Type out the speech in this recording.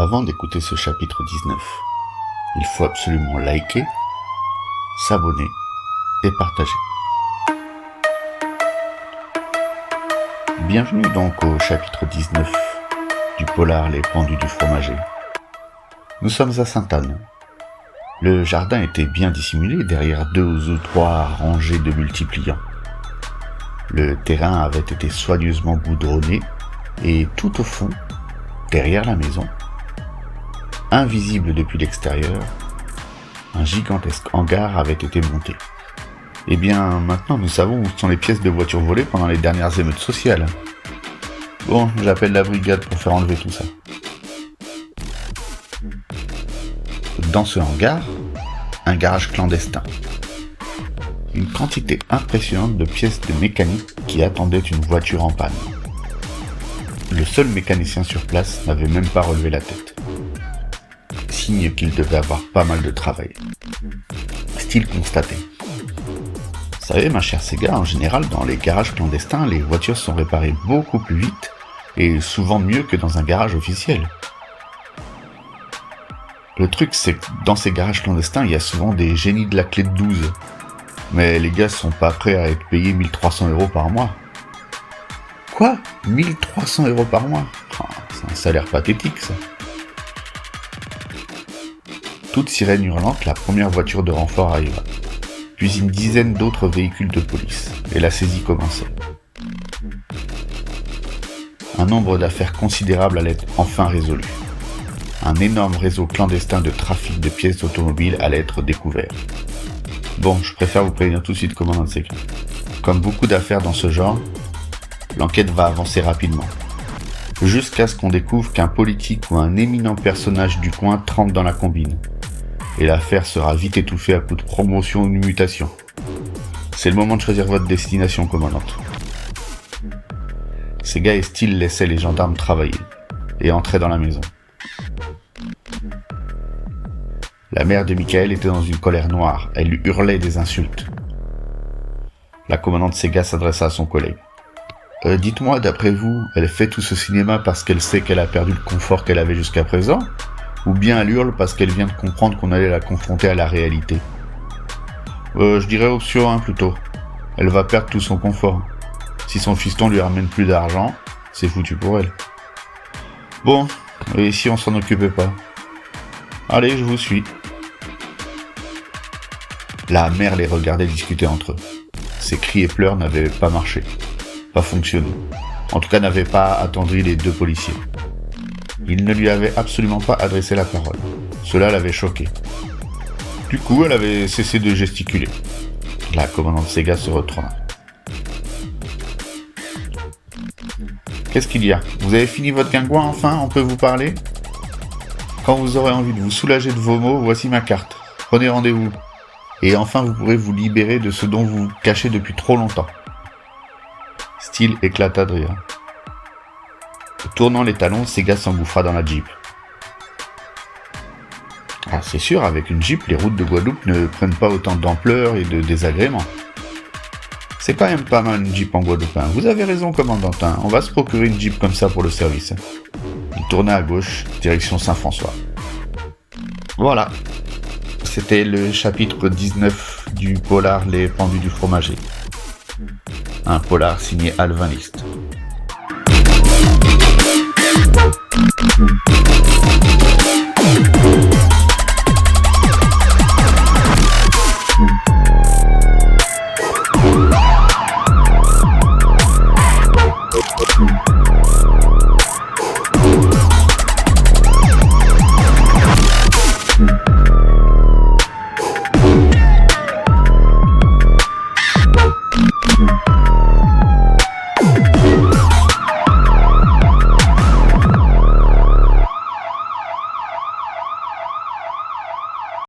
Avant d'écouter ce chapitre 19, il faut absolument liker, s'abonner et partager. Bienvenue donc au chapitre 19 du polar Les Pendus du Fromager. Nous sommes à Sainte-Anne. Le jardin était bien dissimulé derrière 2 ou 3 rangées de multipliants. Le terrain avait été soigneusement goudronné et tout au fond, derrière la maison, invisible depuis l'extérieur, un gigantesque hangar avait été monté. Eh bien, maintenant nous savons où sont les pièces de voitures volées pendant les dernières émeutes sociales. Bon, j'appelle la brigade pour faire enlever tout ça. Dans ce hangar, un garage clandestin. Une quantité impressionnante de pièces de mécanique qui attendaient une voiture en panne. Le seul mécanicien sur place n'avait même pas relevé la tête. Signe qu'il devait avoir pas mal de travail. Style constaté. Vous savez, ma chère Sega, en général, dans les garages clandestins, les voitures sont réparées beaucoup plus vite et souvent mieux que dans un garage officiel. Le truc, c'est que dans ces garages clandestins, il y a souvent des génies de la clé de 12. Mais les gars sont pas prêts à être payés 1300 € par mois. Quoi ? 1300 € par mois ? C'est un salaire pathétique, ça. Toute sirène hurlante, la première voiture de renfort arriva. Puis une dizaine d'autres véhicules de police, et la saisie commençait. Un nombre d'affaires considérable allait être enfin résolu. Un énorme réseau clandestin de trafic de pièces automobiles allait être découvert. Bon, je préfère vous prévenir tout de suite, commandant de sécu. Comme beaucoup d'affaires dans ce genre, l'enquête va avancer rapidement. Jusqu'à ce qu'on découvre qu'un politique ou un éminent personnage du coin trempe dans la combine. Et l'affaire sera vite étouffée à coup de promotion ou de mutation. C'est le moment de choisir votre destination, commandante. Sega et Steele laissaient les gendarmes travailler et entraient dans la maison. La mère de Michael était dans une colère noire, elle lui hurlait des insultes. La commandante Sega s'adressa à son collègue. Dites-moi, d'après vous, elle fait tout ce cinéma parce qu'elle sait qu'elle a perdu le confort qu'elle avait jusqu'à présent ? Ou bien elle hurle parce qu'elle vient de comprendre qu'on allait la confronter à la réalité ? Je dirais option 1 plutôt. Elle va perdre tout son confort. Si son fiston lui ramène plus d'argent, c'est foutu pour elle. Bon, et si on s'en occupait pas ? Allez, je vous suis. La mère les regardait discuter entre eux. Ses cris et pleurs n'avaient pas marché, pas fonctionné. En tout cas, n'avaient pas attendri les 2 policiers. Ils ne lui avaient absolument pas adressé la parole. Cela l'avait choquée. Du coup, elle avait cessé de gesticuler. La commandante Sega se retourna. Qu'est-ce qu'il y a ? Vous avez fini votre guingouin enfin ? On peut vous parler ? Quand vous aurez envie de vous soulager de vos maux, voici ma carte. Prenez rendez-vous. Et enfin, vous pourrez vous libérer de ce dont vous vous cachez depuis trop longtemps. Steele éclata de rire. Tournant les talons, Sega s'engouffra dans la Jeep. Ah, c'est sûr, avec une Jeep, les routes de Guadeloupe ne prennent pas autant d'ampleur et de désagréments. C'est quand même pas mal une Jeep en Guadeloupe, hein. Vous avez raison, commandante, hein. On va se procurer une Jeep comme ça pour le service. Il tourna à gauche, direction Saint-François. Voilà. C'était le chapitre 19 du polar Les Pendus du Fromager. Un polar signé Alvin List.